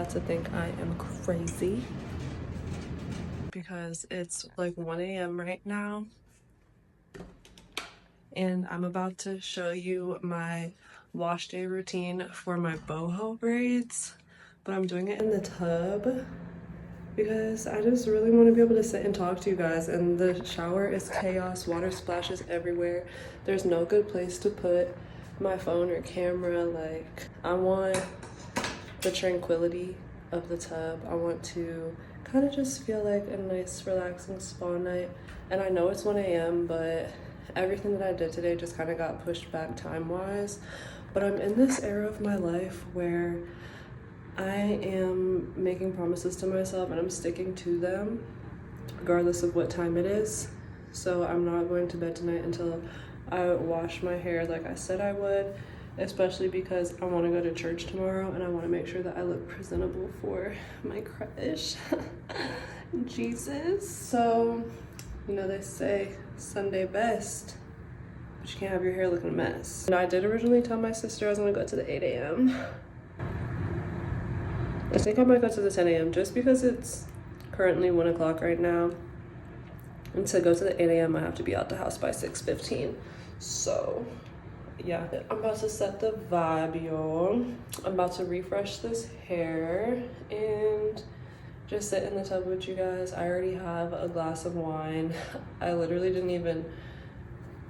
about to think I am crazy because it's like 1 a.m. right now, and I'm about to show you my wash day routine for my boho braids, but I'm doing it in the tub because I just really want to be able to sit and talk to you guys, and the shower is chaos. Water splashes everywhere. There's no good place to put my phone or camera. Like, I want the tranquility of the tub. I want to kind of just feel like a nice relaxing spa night. And I know it's 1 a.m. but everything that I did today just kind of got pushed back time-wise. But I'm in this era of my life where I am making promises to myself and I'm sticking to them regardless of what time it is. So I'm not going to bed tonight until I wash my hair like I said I would, especially because I want to go to church tomorrow and I want to make sure that I look presentable for my crush. Jesus. So, you know, they say Sunday best, but you can't have your hair looking a mess. And I did originally tell my sister I was going to go to the 8 a.m. I think I might go to the 10 a.m. just because it's currently 1 o'clock right now. And to go to the 8 a.m. I have to be out the house by 6:15. So yeah, I'm about to set the vibe, y'all. I'm about to refresh this hair and just sit in the tub with you guys. I already have a glass of wine. I literally didn't even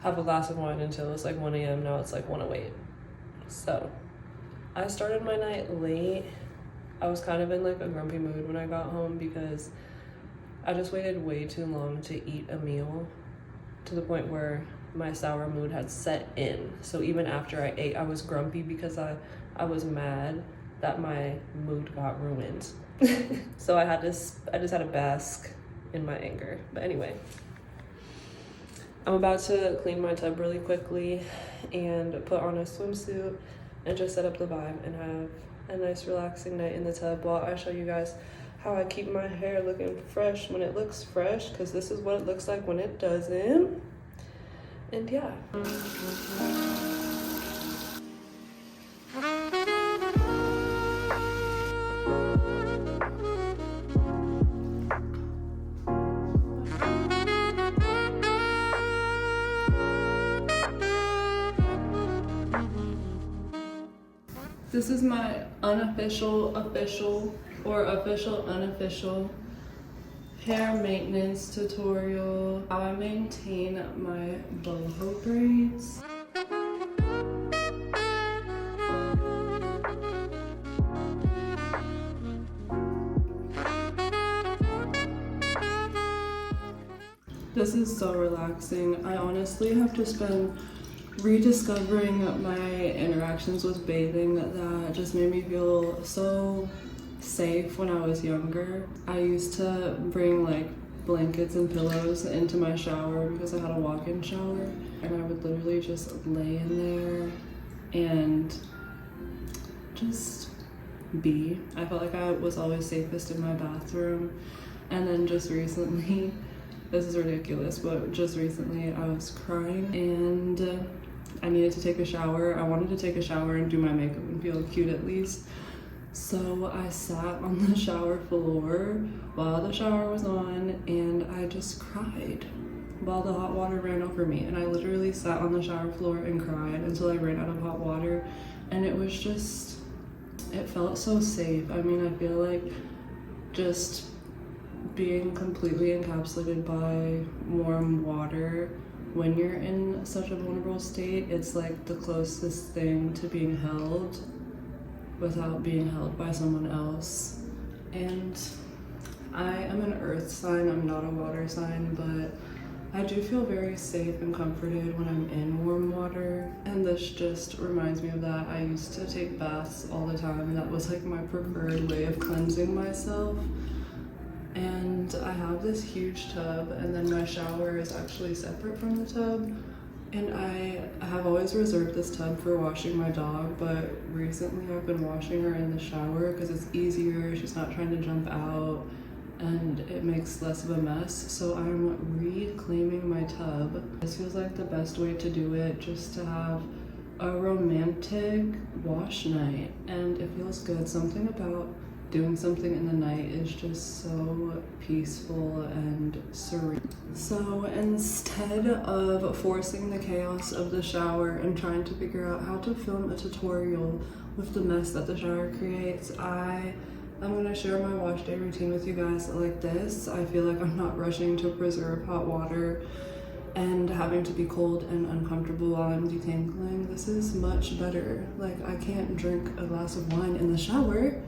have a glass of wine until it was like 1 a.m. Now it's like 1:08. So I started my night late. I was kind of in like a grumpy mood when I got home because I just waited way too long to eat a meal, to the point where my sour mood had set in. So even after I ate, I was grumpy because I was mad that my mood got ruined. So I just had to bask in my anger. But anyway, I'm about to clean my tub really quickly and put on a swimsuit and just set up the vibe and have a nice relaxing night in the tub while I show you guys how I keep my hair looking fresh when it looks fresh, because this is what it looks like when it doesn't. And yeah. This is my unofficial, official unofficial hair maintenance tutorial. How I maintain my boho braids. This is so relaxing. I honestly have just been rediscovering my interactions with bathing that just made me feel so safe when I was younger. I used to bring like blankets and pillows into my shower because I had a walk-in shower, and I would literally just lay in there and just be. I felt like I was always safest in my bathroom. And then just recently, this is ridiculous, but just recently I was crying and I needed to take a shower. I wanted to take a shower and do my makeup and feel cute at least. So I sat on the shower floor while the shower was on and I just cried while the hot water ran over me. And I literally sat on the shower floor and cried until I ran out of hot water. And it was just, it felt so safe. I mean, I feel like just being completely encapsulated by warm water when you're in such a vulnerable state, it's like the closest thing to being held without being held by someone else. And I am an earth sign, I'm not a water sign, but I do feel very safe and comforted when I'm in warm water. And this just reminds me of that. I used to take baths all the time. That was like my preferred way of cleansing myself. And I have this huge tub, and then my shower is actually separate from the tub. And I have always reserved this tub for washing my dog, but recently I've been washing her in the shower because it's easier, she's not trying to jump out, and it makes less of a mess. So I'm reclaiming my tub. This feels like the best way to do it, just to have a romantic wash night, and it feels good. Something about doing something in the night is just so peaceful and serene. So instead of forcing the chaos of the shower and trying to figure out how to film a tutorial with the mess that the shower creates, I'm gonna share my wash day routine with you guys like this. I feel like I'm not rushing to preserve hot water and having to be cold and uncomfortable while I'm detangling. This is much better. Like, I can't drink a glass of wine in the shower.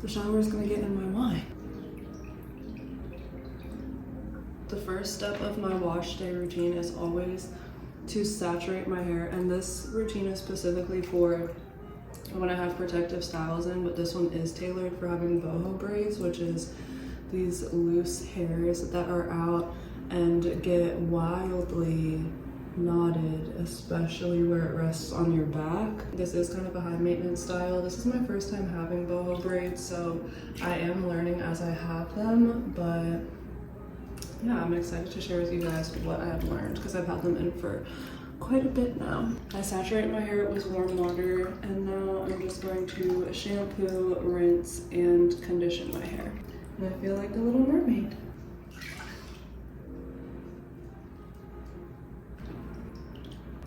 The shower is gonna get in my wine. The first step of my wash day routine is always to saturate my hair, and this routine is specifically for when I have protective styles in, but this one is tailored for having boho braids, which is these loose hairs that are out and get wildly knotted, especially where it rests on your back. This is kind of a high maintenance style. This is my first time having boho braids, so I am learning as I have them, but yeah, I'm excited to share with you guys what I have learned because I've had them in for quite a bit now. I saturate my hair with warm water, and now I'm just going to shampoo, rinse, and condition my hair. And I feel like a little mermaid.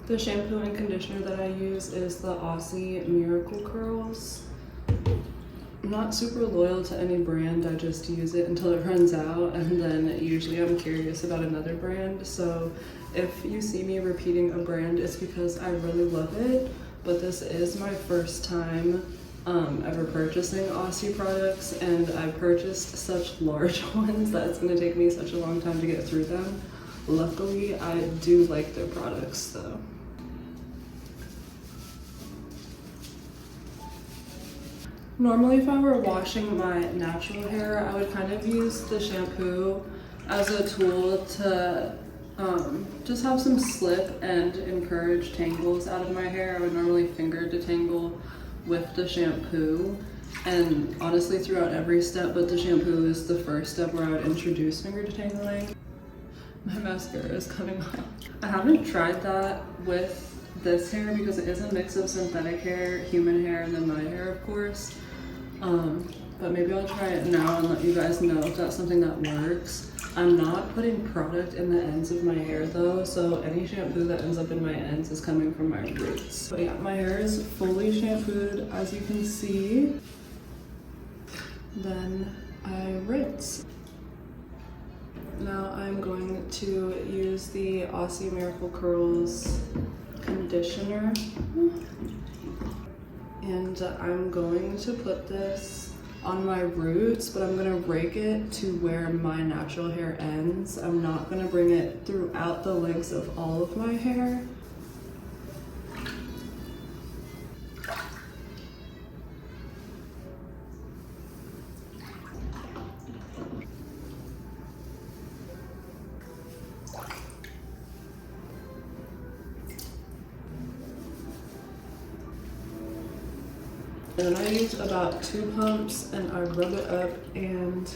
The shampoo and conditioner that I use is the Aussie Miracle Curls. I'm not super loyal to any brand, I just use it until it runs out, and then usually I'm curious about another brand. So if you see me repeating a brand, it's because I really love it, but this is my first time ever purchasing Aussie products, and I purchased such large ones that it's gonna take me such a long time to get through them. Luckily, I do like their products though. Normally, if I were washing my natural hair, I would kind of use the shampoo as a tool to just have some slip and encourage tangles out of my hair. I would normally finger detangle with the shampoo, and honestly throughout every step, but the shampoo is the first step where I would introduce finger detangling. My mascara is coming off. I haven't tried that with this hair because it is a mix of synthetic hair, human hair, and then my hair, of course. But maybe I'll try it now and let you guys know if that's something that works. I'm not putting product in the ends of my hair though, so any shampoo that ends up in my ends is coming from my roots. But yeah, my hair is fully shampooed, as you can see. Then I rinse. Now I'm going to use the Aussie Miracle Curls conditioner. And I'm going to put this on my roots, but I'm gonna rake it to where my natural hair ends. I'm not gonna bring it throughout the lengths of all of my hair. And then I use about 2 pumps and I rub it up and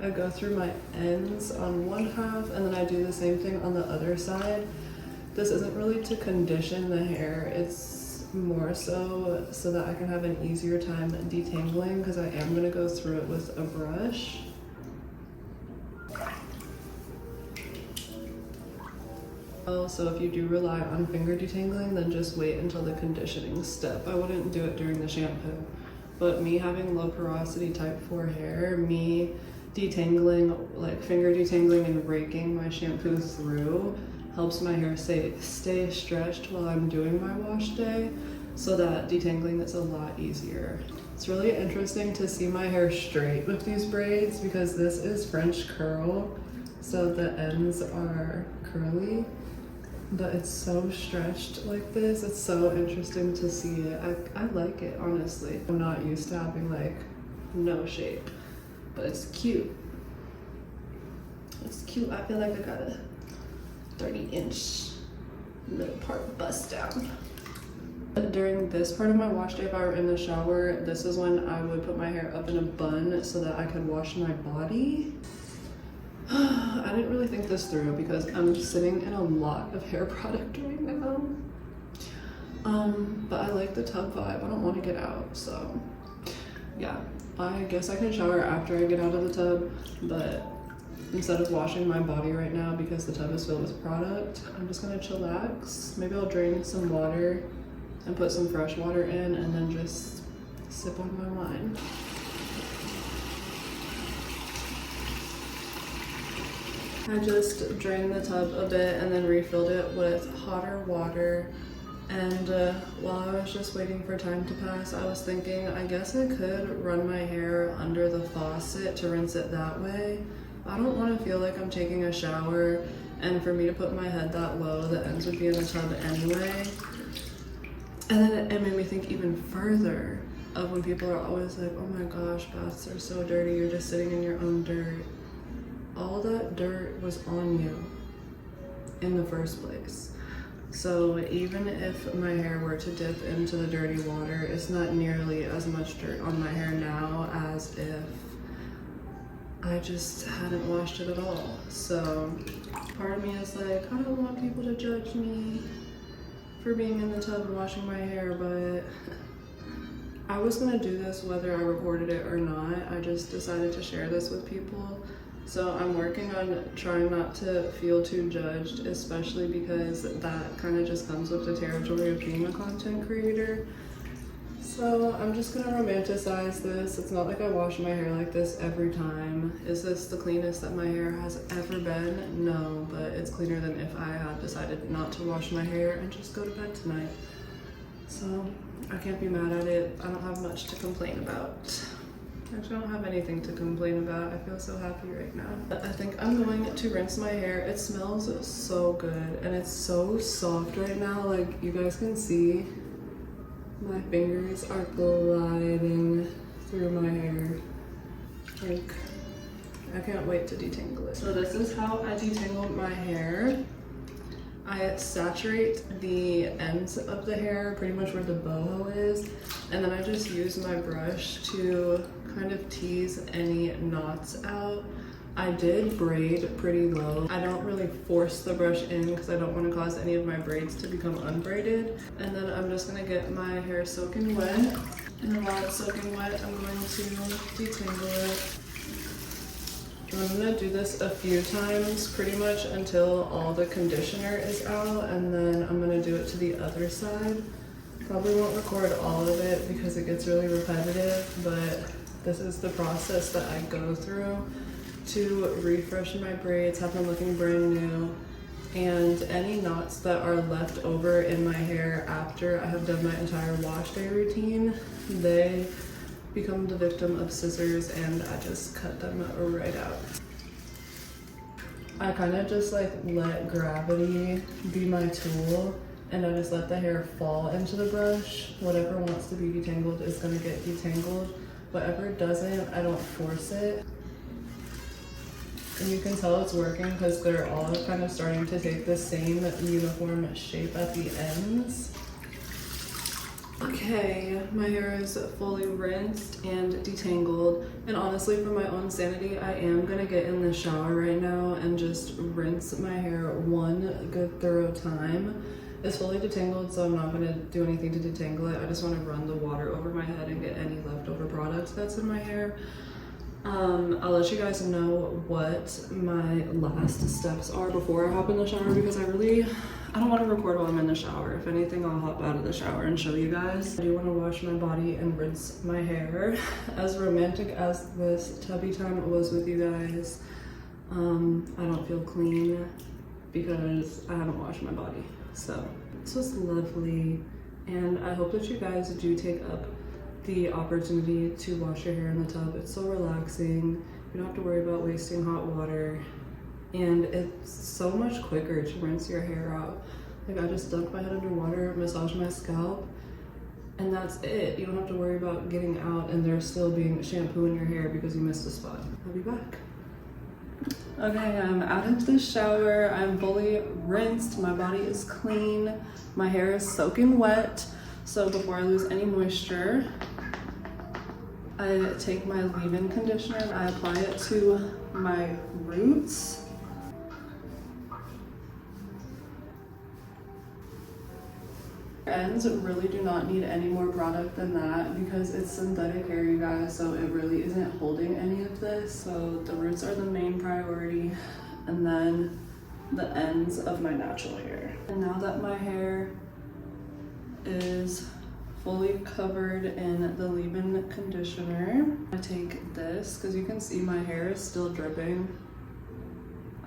I go through my ends on one half, and then I do the same thing on the other side. This isn't really to condition the hair, it's more so that I can have an easier time detangling, because I am gonna go through it with a brush. So if you do rely on finger detangling, then just wait until the conditioning step. I wouldn't do it during the shampoo. But me having low porosity type 4 hair, me detangling, like finger detangling and raking my shampoo through helps my hair stay stretched while I'm doing my wash day, so that detangling is a lot easier. It's really interesting to see my hair straight with these braids because this is French curl, so the ends are curly. But it's so stretched like this. It's so interesting to see it. I like it, honestly. I'm not used to having like no shape, but it's cute. It's cute. I feel like I got a 30-inch middle part bust down. During this part of my wash day, if I were in the shower, this is when I would put my hair up in a bun so that I could wash my body. I didn't really think this through because I'm sitting in a lot of hair product right now. But I like the tub vibe. I don't want to get out, so yeah. I guess I can shower after I get out of the tub, but instead of washing my body right now because the tub is filled with product, I'm just gonna chillax. Maybe I'll drain some water and put some fresh water in and then just sip on my wine. I just drained the tub a bit and then refilled it with hotter water. And while I was just waiting for time to pass, I was thinking, I guess I could run my hair under the faucet to rinse it that way. I don't want to feel like I'm taking a shower, and for me to put my head that low, the ends would be in the tub anyway. And then it made me think even further of when people are always like, oh my gosh, baths are so dirty, you're just sitting in your own dirt. All that dirt was on you in the first place. So even if my hair were to dip into the dirty water, it's not nearly as much dirt on my hair now as if I just hadn't washed it at all. So part of me is like, I don't want people to judge me for being in the tub and washing my hair, but I was gonna do this whether I recorded it or not. I just decided to share this with people. So I'm working on trying not to feel too judged, especially because that kind of just comes with the territory of being a content creator. So I'm just gonna romanticize this. It's not like I wash my hair like this every time. Is this the cleanest that my hair has ever been? No, but it's cleaner than if I had decided not to wash my hair and just go to bed tonight. So I can't be mad at it. I don't have much to complain about. Actually, I don't have anything to complain about. I feel so happy right now. I think I'm going to rinse my hair. It smells so good and it's so soft right now. Like you guys can see, my fingers are gliding through my hair. Like, I can't wait to detangle it. So this is how I detangle my hair. I saturate the ends of the hair, pretty much where the boho is, and then I just use my brush to kind of tease any knots out. I did braid pretty low. I don't really force the brush in because I don't want to cause any of my braids to become unbraided. And then I'm just gonna get my hair soaking wet. And then while it's soaking wet, I'm going to detangle it. I'm gonna do this a few times, pretty much until all the conditioner is out, and then I'm gonna do it to the other side. Probably won't record all of it because it gets really repetitive, but this is the process that I go through to refresh my braids, have them looking brand new, and any knots that are left over in my hair after I have done my entire wash day routine, they become the victim of scissors and I just cut them right out. I kind of just like let gravity be my tool, and I just let the hair fall into the brush. Whatever wants to be detangled is gonna get detangled. Whatever doesn't, I don't force it. And you can tell it's working because they're all kind of starting to take the same uniform shape at the ends. Okay, my hair is fully rinsed and detangled, and honestly for my own sanity, I am gonna get in the shower right now and just rinse my hair one good thorough time. It's fully detangled, so I'm not gonna do anything to detangle it. I just wanna run the water over my head and get any leftover product that's in my hair. I'll let you guys know what my last steps are before I hop in the shower because I don't want to record while I'm in the shower. If anything, I'll hop out of the shower and show you guys. I do want to wash my body and rinse my hair. As romantic as this tubby time was with you guys, I don't feel clean because I haven't washed my body. So this was lovely, and I hope that you guys do take up the opportunity to wash your hair in the tub. It's so relaxing. You don't have to worry about wasting hot water, and it's so much quicker to rinse your hair out. Like I just dunk my head under water, massage my scalp, and that's it. You don't have to worry about getting out and there still being shampoo in your hair because you missed a spot. I'll be back. Okay, I'm out of the shower. I'm fully rinsed. My body is clean. My hair is soaking wet. So before I lose any moisture, I take my leave-in conditioner and I apply it to my roots. Ends really do not need any more product than that because it's synthetic hair, you guys, so it really isn't holding any of this. So the roots are the main priority, and then the ends of my natural hair. And now that my hair is fully covered in the leave-in conditioner, I take this because you can see my hair is still dripping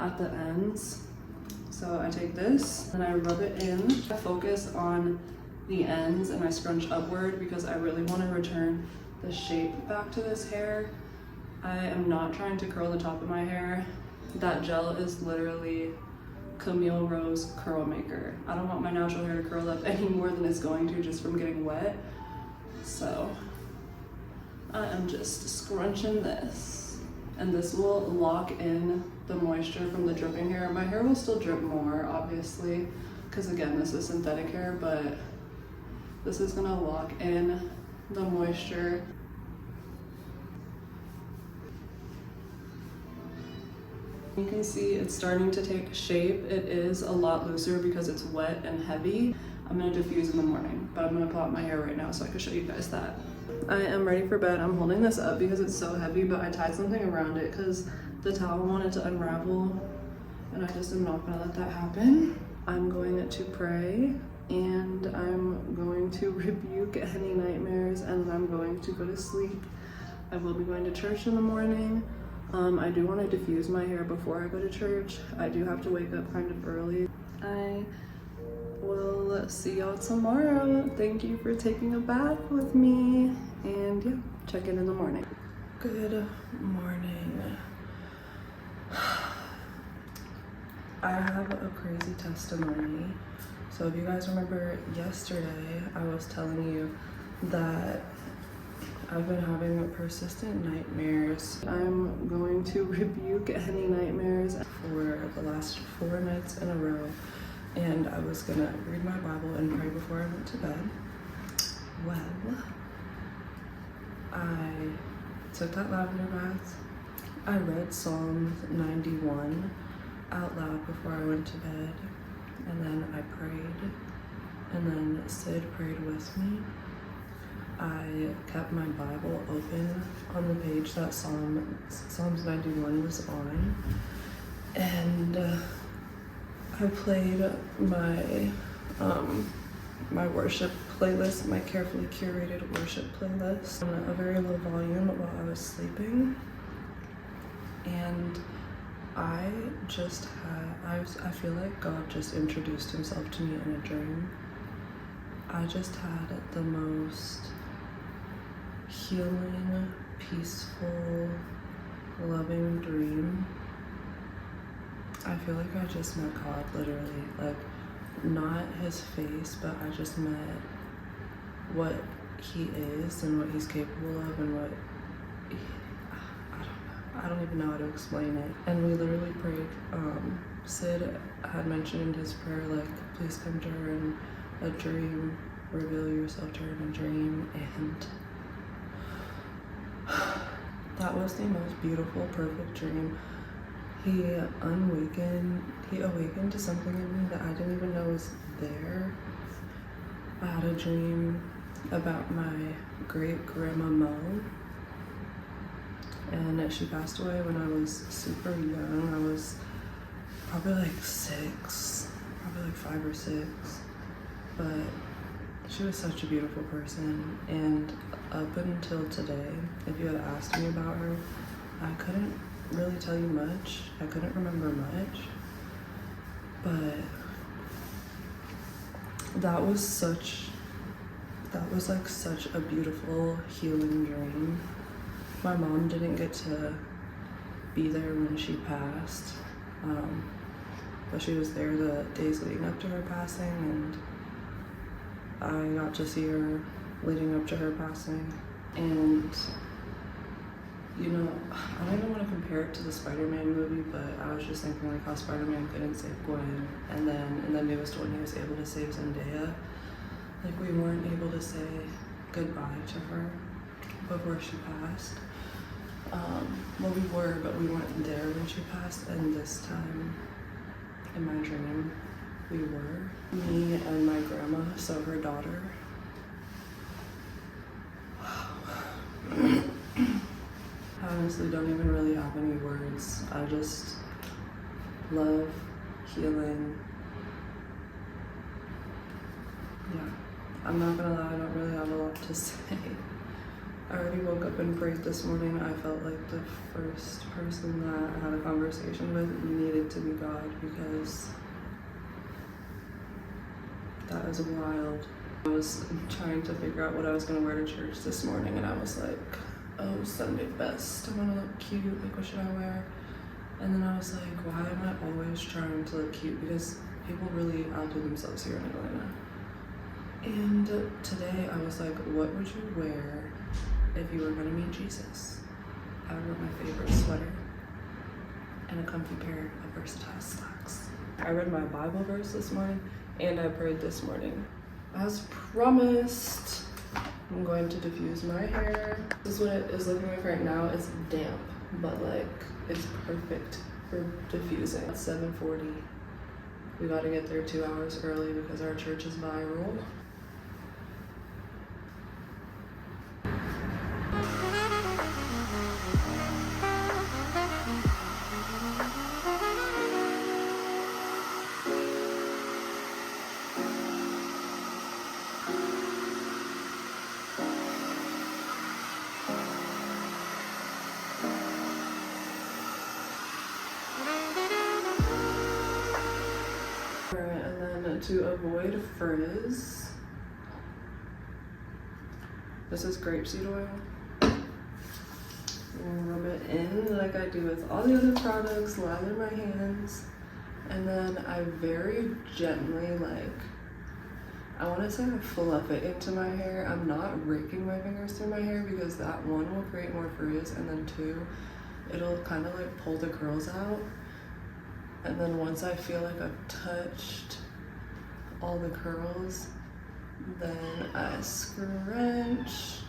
at the ends. So I take this and I rub it in. I focus on the ends and I scrunch upward because I really want to return the shape back to this hair. I am not trying to curl the top of my hair. That gel is literally Camille Rose Curl Maker. I don't want my natural hair to curl up any more than it's going to just from getting wet. So I am just scrunching this, and this will lock in the moisture from the dripping hair. My hair will still drip more, obviously, because again, this is synthetic hair, but this is gonna lock in the moisture. You can see it's starting to take shape. It is a lot looser because it's wet and heavy. I'm gonna diffuse in the morning, but I'm gonna plot my hair right now so I can show you guys that. I am ready for bed. I'm holding this up because it's so heavy, but I tied something around it because the towel wanted to unravel, and I just am not gonna let that happen. I'm going to pray, and I'm going to rebuke any nightmares, and then I'm going to go to sleep. I will be going to church in the morning. I do want to diffuse my hair before I go to church. I do have to wake up kind of early. I will see y'all tomorrow. Thank you for taking a bath with me, and yeah, check in the morning. Good morning. I have a crazy testimony. So if you guys remember yesterday, I was telling you that I've been having persistent nightmares. I'm going to rebuke any nightmares for the last 4 nights in a row, and I was gonna read my Bible and pray before I went to bed. Well, I took that lavender bath. I read Psalms 91 out loud before I went to bed, and then I prayed, and then Sid prayed with me. I kept my Bible open on the page that Psalms 91 was on, and I played my my worship playlist, my carefully curated worship playlist, on a very low volume while I was sleeping. And I feel like God just introduced himself to me in a dream. I just had the most healing, peaceful, loving dream. I feel like I just met God, literally. Like, not his face, but I just met what he is and what he's capable of and what I don't even know how to explain it. And we literally prayed. Sid had mentioned in his prayer, like, please come to her in a dream, reveal yourself to her in a dream, and that was the most beautiful, perfect dream. He awakened to something in me that I didn't even know was there. I had a dream about my great grandma Mo, and she passed away when I was super young. I was probably like 6, probably like 5 or 6, but she was such a beautiful person. And up until today, if you had asked me about her, I couldn't really tell you much. I couldn't remember much, but that was like such a beautiful, healing dream. My mom didn't get to be there when she passed, but she was there the days leading up to her passing, and I got to see her leading up to her passing. And you know, I don't even want to compare it to the Spider-Man movie, but I was just thinking like how Spider-Man couldn't save Gwen, and then in the newest one he was able to save Zendaya. Like, we weren't able to say goodbye to her before she passed. Well, we were, but we weren't there when she passed. And this time in my dream, we were. Me and my grandma, so her daughter. I honestly don't even really have any words. I just love healing. Yeah, I'm not gonna lie, I don't really have a lot to say. I already woke up and prayed this morning. I felt like the first person that I had a conversation with needed to be God, because that is wild. I was trying to figure out what I was gonna wear to church this morning, and I was like, oh, Sunday best. I wanna look cute, like what should I wear? And then I was like, why am I always trying to look cute? Because people really outdo themselves here in Atlanta. And today I was like, what would you wear if you were gonna meet Jesus? I would wear my favorite sweater and a comfy pair of versatile slacks. I read my Bible verse this morning and I prayed this morning. As promised, I'm going to diffuse my hair. This is what it is looking like right now. It's damp, but like it's perfect for diffusing. It's 7:40. We gotta get there 2 hours early because our church is viral. Alright, and then to avoid frizz, this is grapeseed oil. Rub it in like I do with all the other products, lather my hands, and then I very gently, like, I want to say I fluff it into my hair. I'm not raking my fingers through my hair because that, one, will create more frizz, and then two, it'll kind of like pull the curls out. And then once I feel like I've touched all the curls, then I scrunch.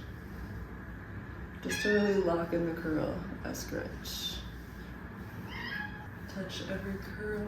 Just to really lock in the curl, I scrunch. Touch every curl.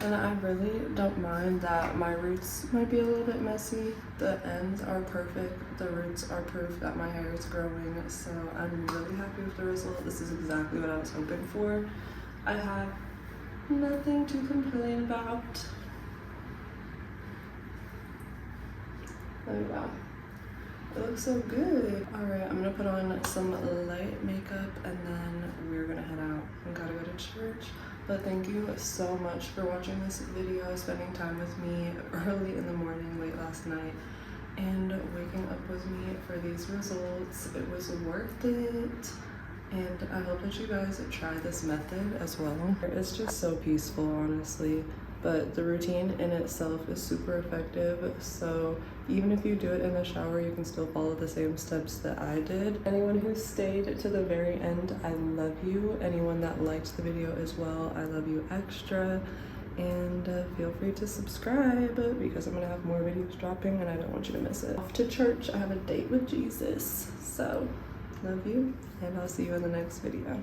And I really don't mind that my roots might be a little bit messy. The ends are perfect. The roots are proof that my hair is growing. So I'm really happy with the result. This is exactly what I was hoping for. I have nothing to complain about. Oh wow, it looks so good. All right, I'm gonna put on some light makeup and then we're gonna head out. I gotta go to church. But thank you so much for watching this video, spending time with me early in the morning, late last night, and waking up with me for these results. It was worth it. And I hope that you guys try this method as well. It's just so peaceful, honestly. But the routine in itself is super effective, so even if you do it in the shower, you can still follow the same steps that I did. Anyone who stayed to the very end, I love you. Anyone that liked the video as well, I love you extra. And feel free to subscribe because I'm gonna have more videos dropping and I don't want you to miss it. Off to church, I have a date with Jesus. So, love you, and I'll see you in the next video.